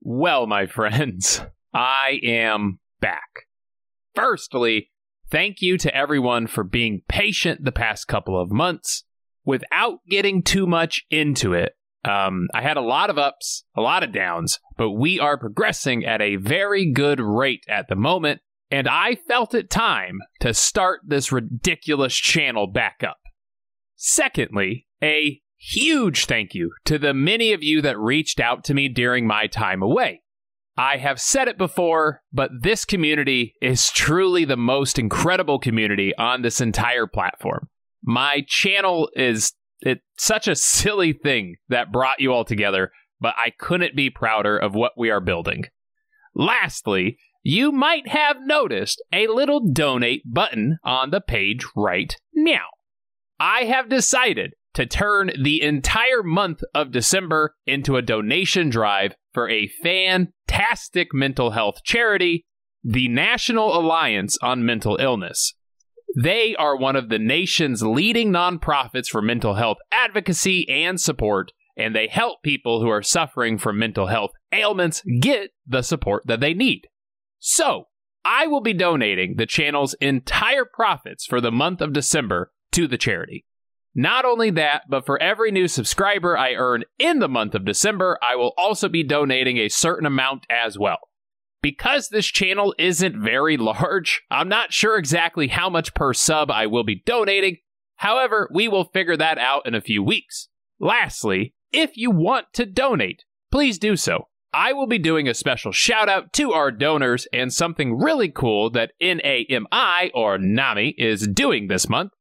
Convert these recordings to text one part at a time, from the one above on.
Well, my friends, I am back. Firstly, thank you to everyone for being patient the past couple of months. Without getting too much into it, I had a lot of ups, a lot of downs, but we are progressing at a very good rate at the moment, and I felt it time to start this ridiculous channel back up. Secondly, a huge thank you to the many of you that reached out to me during my time away. I have said it before, but this community is truly the most incredible community on this entire platform. My channel it's such a silly thing that brought you all together, but I couldn't be prouder of what we are building. Lastly, you might have noticed a little donate button on the page right now. I have decided to turn the entire month of December into a donation drive for a fantastic mental health charity, the National Alliance on Mental Illness. They are one of the nation's leading nonprofits for mental health advocacy and support, and they help people who are suffering from mental health ailments get the support that they need. So, I will be donating the channel's entire profits for the month of December to the charity. Not only that, but for every new subscriber I earn in the month of December, I will also be donating a certain amount as well. Because this channel isn't very large, I'm not sure exactly how much per sub I will be donating. However, we will figure that out in a few weeks. Lastly, if you want to donate, please do so. I will be doing a special shout out to our donors, and something really cool that NAMI or NAMI is doing this month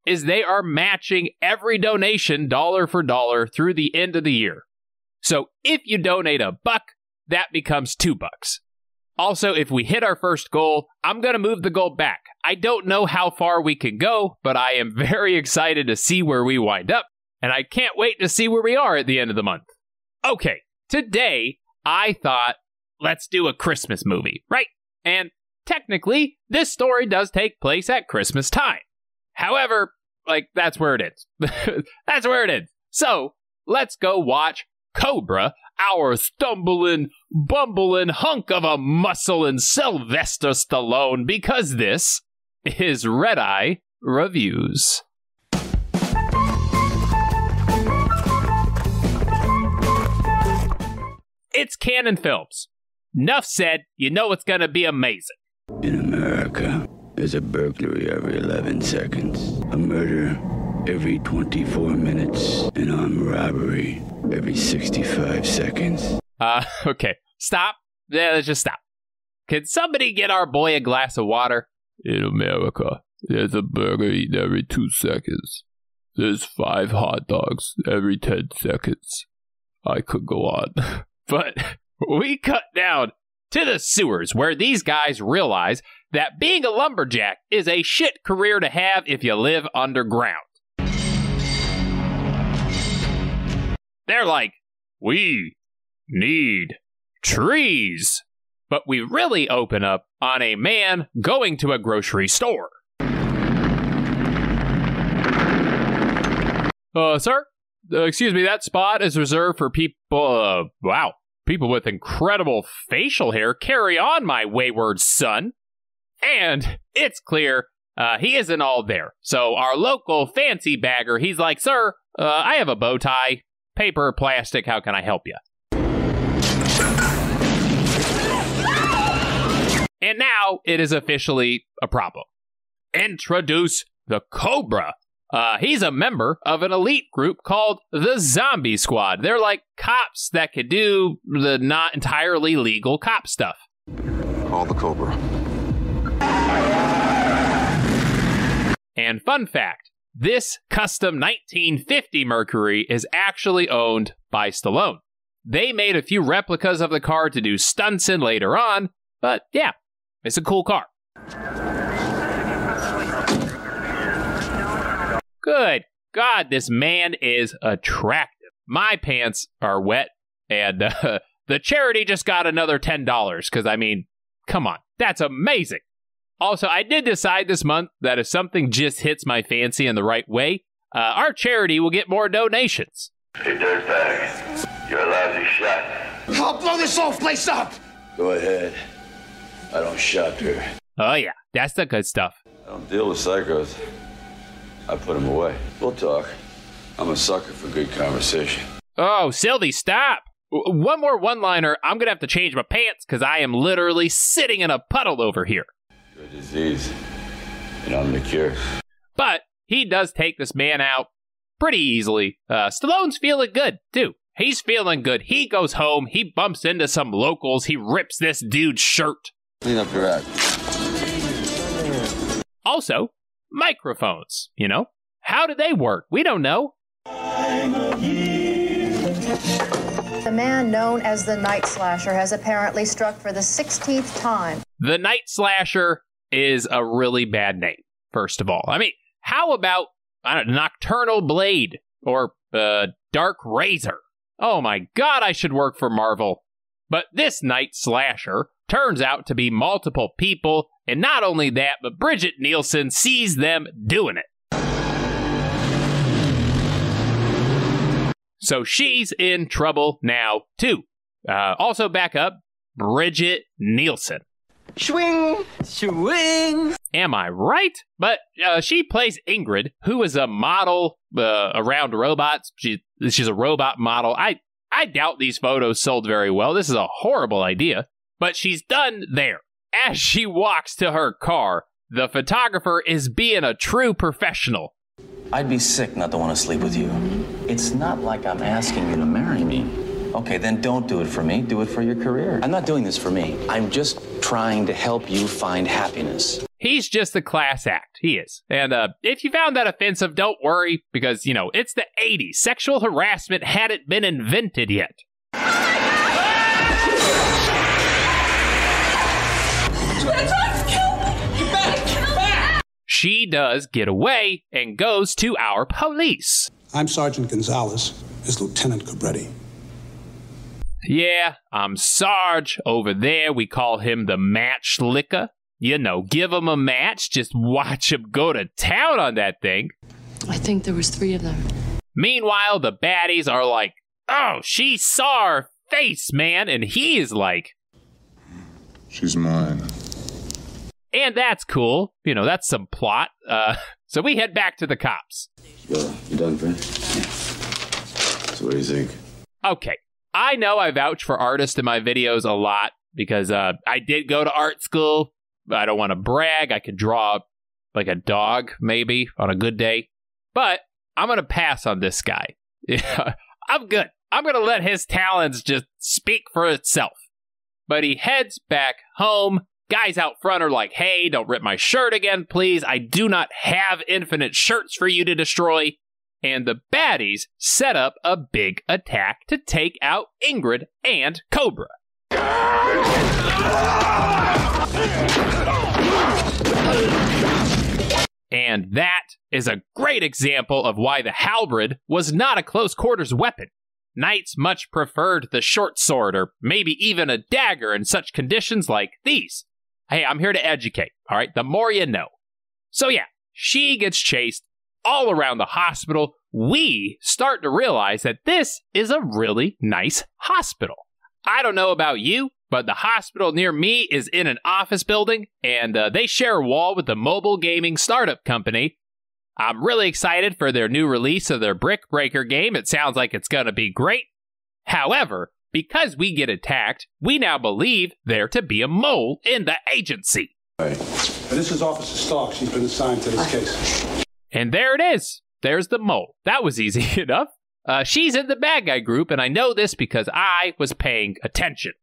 is they are matching every donation dollar for dollar through the end of the year. So if you donate $1, that becomes $2. Also, if we hit our first goal, I'm going to move the goal back. I don't know how far we can go, but I am very excited to see where we wind up, and I can't wait to see where we are at the end of the month. Okay, today I thought, let's do a Christmas movie, right? And technically, this story does take place at Christmas time. However, that's where it is. That's where it is. So, let's go watch Cobra, our stumbling, bumbling hunk of a muscle in Sylvester Stallone, because this is Redeye Reviews. It's Canon Films. Nuff said, you know it's gonna be amazing. In America, there's a burglary every 11 seconds, a murder every 24 minutes, an armed robbery every 65 seconds. Okay. Stop. Yeah, let's just stop. Can somebody get our boy a glass of water? In America, there's a burger eaten every 2 seconds. There's 5 hot dogs every 10 seconds. I could go on. But we cut down to the sewers, where these guys realize that being a lumberjack is a shit career to have if you live underground. They're like, we need trees. But we really open up on a man going to a grocery store. Sir? Excuse me, that spot is reserved for people, people with incredible facial hair. Carry on, my wayward son. And it's clear he isn't all there. So our local fancy bagger, he's like, sir, I have a bow tie. Paper, plastic, how can I help you? And now it is officially a problem. Introduce the Cobra. He's a member of an elite group called the Zombie Squad. They're like cops that could do the not entirely legal cop stuff. Call the Cobra. And fun fact, this custom 1950 Mercury is actually owned by Stallone. They made a few replicas of the car to do stunts in later on, but yeah, it's a cool car. Good God, this man is attractive. My pants are wet, and the charity just got another $10, because, I mean, come on, that's amazing. Also, I did decide this month that if something just hits my fancy in the right way, our charity will get more donations. Hey, dirtbag, you're a lousy shot. I'll blow this whole place up! Go ahead. I don't shop here. Oh yeah, that's the good stuff. I don't deal with psychos. I put them away. We'll talk. I'm a sucker for good conversation. Oh, Sylvie, stop! One more one-liner, I'm gonna have to change my pants because I am literally sitting in a puddle over here. You're a disease, and I'm the cure. But he does take this man out pretty easily. Stallone's feeling good, too. He's feeling good. He goes home, he bumps into some locals, he rips this dude's shirt. Clean up your act. Also, microphones, you know? How do they work? We don't know. The man known as the Night Slasher has apparently struck for the 16th time. The Night Slasher is a really bad name, first of all. I mean, how about Nocturnal Blade or Dark Razor? Oh my god, I should work for Marvel. But this Night Slasher turns out to be multiple people, and not only that, but Brigitte Nielsen sees them doing it. So she's in trouble now, too. Also back up, Brigitte Nielsen. Swing! Swing! Am I right? But she plays Ingrid, who is a model around robots. She's a robot model. I doubt these photos sold very well. This is a horrible idea. But she's done there. As she walks to her car, the photographer is being a true professional. I'd be sick not to want to sleep with you. It's not like I'm asking you to marry me. Okay, then don't do it for me. Do it for your career. I'm not doing this for me. I'm just trying to help you find happiness. He's just a class act. He is. And if you found that offensive, don't worry, because, you know, it's the 80s. Sexual harassment hadn't been invented yet. She does get away and goes to our police. I'm Sergeant Gonzalez. Is Lieutenant Cobretti. Yeah, I'm Sarge. Over there, we call him the match licker. You know, give him a match, just watch him go to town on that thing. I think there was 3 of them. Meanwhile, the baddies are like, oh, she saw her face, man. And he is like, she's mine. And that's cool. You know, that's some plot. So we head back to the cops. Yo, you done, friend? So what do you think? Okay. I know I vouch for artists in my videos a lot because I did go to art school. I don't want to brag. I could draw like a dog, maybe, on a good day. But I'm going to pass on this guy. I'm good. I'm going to let his talents just speak for itself. But he heads back home. Guys out front are like, hey, don't rip my shirt again, please. I do not have infinite shirts for you to destroy. And the baddies set up a big attack to take out Ingrid and Cobra. And that is a great example of why the halberd was not a close quarters weapon. Knights much preferred the short sword or maybe even a dagger in such conditions like these. Hey, I'm here to educate, all right? The more you know. So yeah, she gets chased all around the hospital. We start to realize that this is a really nice hospital. I don't know about you, but the hospital near me is in an office building, and they share a wall with the mobile gaming startup company. I'm really excited for their new release of their Brick Breaker game. It sounds like it's going to be great. However, because we get attacked, we now believe there to be a mole in the agency. Right. This is Officer Stark. She's been assigned to this case. And there it is. There's the mole. That was easy enough. She's in the bad guy group, and I know this because I was paying attention.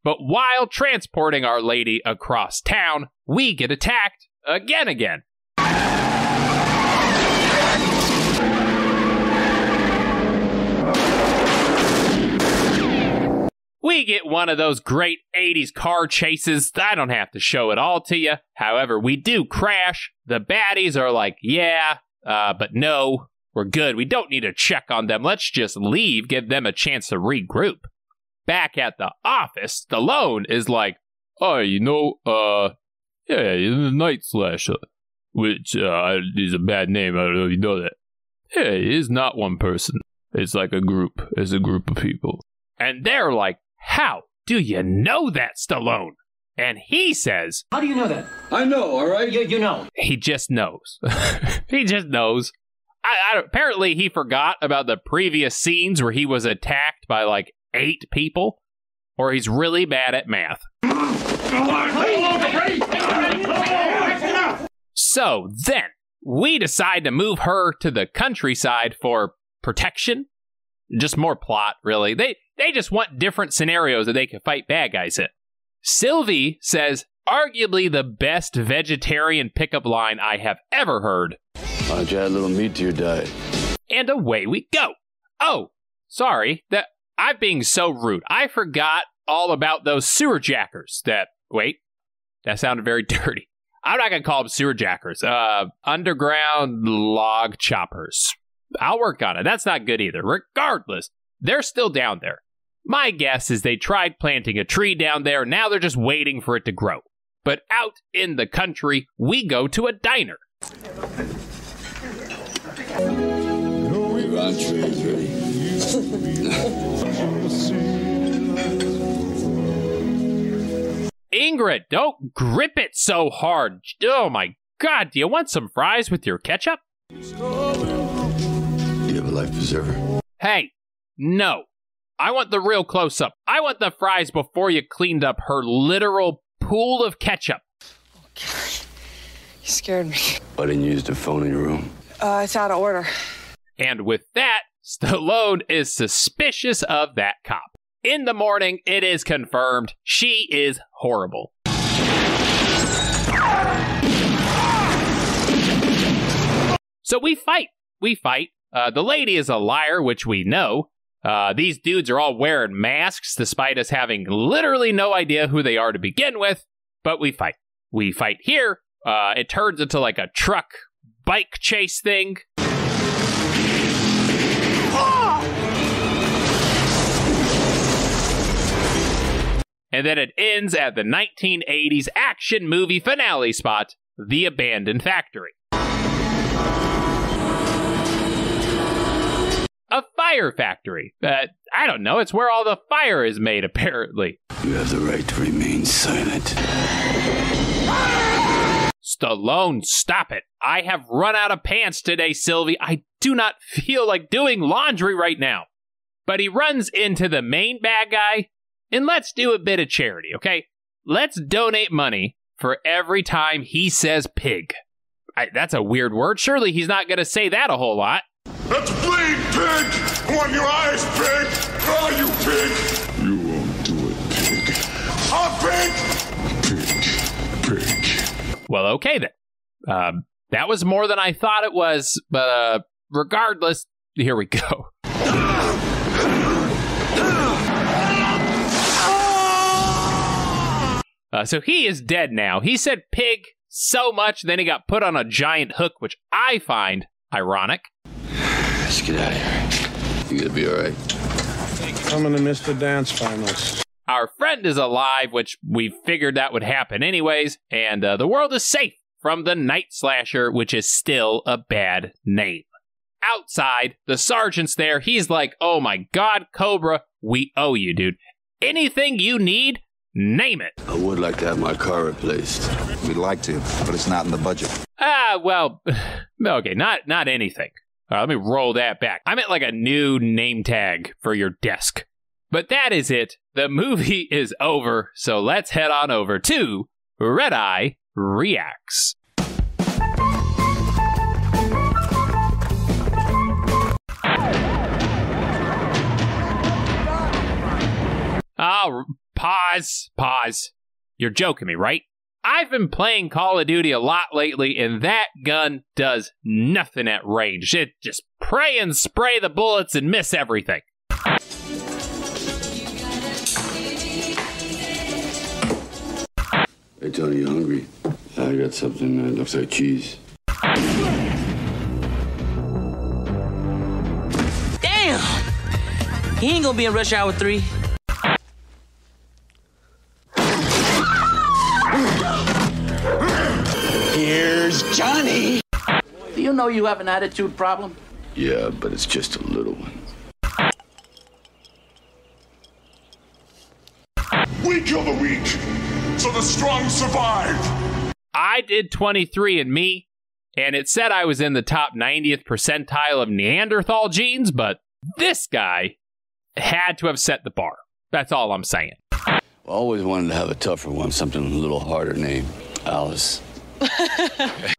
But while transporting our lady across town, we get attacked again. We get one of those great 80s car chases. I don't have to show it all to you. However, we do crash. The baddies are like, yeah, but no, we're good. We don't need to check on them. Let's just leave, give them a chance to regroup. Back at the office, Stallone is like, oh, you know, yeah, the Night Slasher, which is a bad name. I don't know if you know that. Yeah, it is not one person. It's like a group. It's a group of people. And they're like, "How do you know that, Stallone?" And he says, How do you know that? I know, all right? You know. he just knows. He just knows. Apparently, he forgot about the previous scenes where he was attacked by like 8 people, or he's really bad at math. So then, we decide to move her to the countryside for protection. Just more plot, really. They just want different scenarios that they can fight bad guys in. Sylvie says arguably the best vegetarian pickup line I have ever heard. Why don't you add a little meat to your diet? And away we go. Oh, sorry, that I'm being so rude. I forgot all about those sewer jackers that sounded very dirty. I'm not going to call them sewer jackers. Underground log choppers. I'll work on it. That's not good either. Regardless, they're still down there. My guess is they tried planting a tree down there. Now they're just waiting for it to grow. But out in the country, we go to a diner. Your entree is ready. Ingrid, don't grip it so hard. Oh my God, do you want some fries with your ketchup? Do you have a life preserver? Hey, no. I want the real close-up. I want the fries before you cleaned up her literal pool of ketchup. Okay. You scared me. Why didn't you use the phone in your room? It's out of order. And with that, Stallone is suspicious of that cop. In the morning, it is confirmed she is horrible. So we fight. The lady is a liar, which we know. These dudes are all wearing masks, despite us having literally no idea who they are to begin with. But we fight. We fight here. It turns into like a truck bike chase thing. And then it ends at the 1980s action movie finale spot, The Abandoned Factory. A fire factory. I don't know, it's where all the fire is made, apparently. You have the right to remain silent. Stallone, stop it. I have run out of pants today, Sylvie. I do not feel like doing laundry right now. But he runs into the main bad guy, and let's do a bit of charity, okay? Let's donate money for every time he says pig. That's a weird word. Surely he's not going to say that a whole lot. Let's bleed, pig! I want your eyes, pig! Oh, you pig! You won't do it, pig. Oh, pig! Pig. Well, okay then. That was more than I thought it was, but regardless, here we go. So he is dead now. He said pig so much, then he got put on a giant hook, which I find ironic. Let's get out of here. You gonna be all right? I'm gonna miss the dance finals. Our friend is alive, which we figured that would happen anyways, and the world is safe from the Night Slasher, which is still a bad name. Outside, the sergeant's there. He's like, oh my God, Cobra, we owe you, dude. Anything you need, name it. I would like to have my car replaced. We'd like to, but it's not in the budget. Well, okay, not anything. Let me roll that back. I meant like a new name tag for your desk. But that is it. The movie is over, so let's head on over to Redeye Reacts. Oh, pause. You're joking me, right? I've been playing Call of Duty a lot lately, and that gun does nothing at range. It just pray and spray the bullets and miss everything. Hey, Tony, you hungry? I got something that looks like cheese. Damn! He ain't gonna be in Rush Hour 3. Here's Johnny! Do you know you have an attitude problem? Yeah, but it's just a little one. We kill the weak, so the strong survive. I did 23andMe, and it said I was in the top 90th percentile of Neanderthal genes, but this guy had to have set the bar. That's all I'm saying. I always wanted to have a tougher one, something a little harder name. Alice.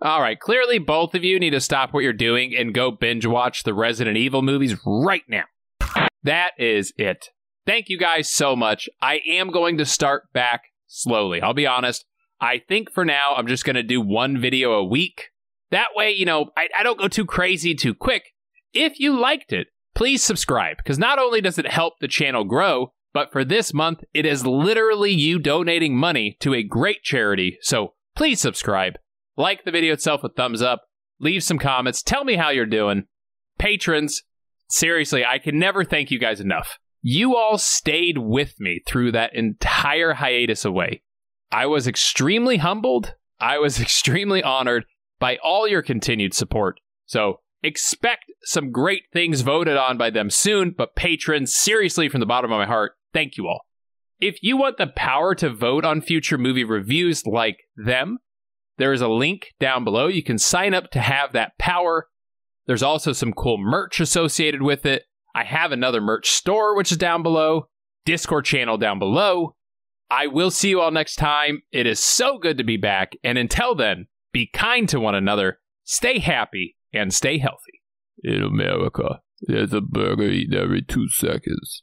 All right, clearly both of you need to stop what you're doing and go binge watch the Resident Evil movies right now. That is it. Thank you guys so much. I am going to start back slowly. I'll be honest. I think for now, I'm just going to do one video a week. That way, you know, I don't go too crazy too quick. If you liked it, please subscribe, because not only does it help the channel grow, but for this month, it is literally you donating money to a great charity. So please subscribe, like the video itself with thumbs up, leave some comments, tell me how you're doing. Patrons, seriously, I can never thank you guys enough. You all stayed with me through that entire hiatus away. I was extremely humbled. I was extremely honored by all your continued support. So expect some great things voted on by them soon, but patrons, seriously, from the bottom of my heart, thank you all. If you want the power to vote on future movie reviews like them, there is a link down below. You can sign up to have that power. There's also some cool merch associated with it. I have another merch store, which is down below. Discord channel down below. I will see you all next time. It is so good to be back. And until then, be kind to one another, stay happy, and stay healthy. In America, there's a burger eaten every 2 seconds.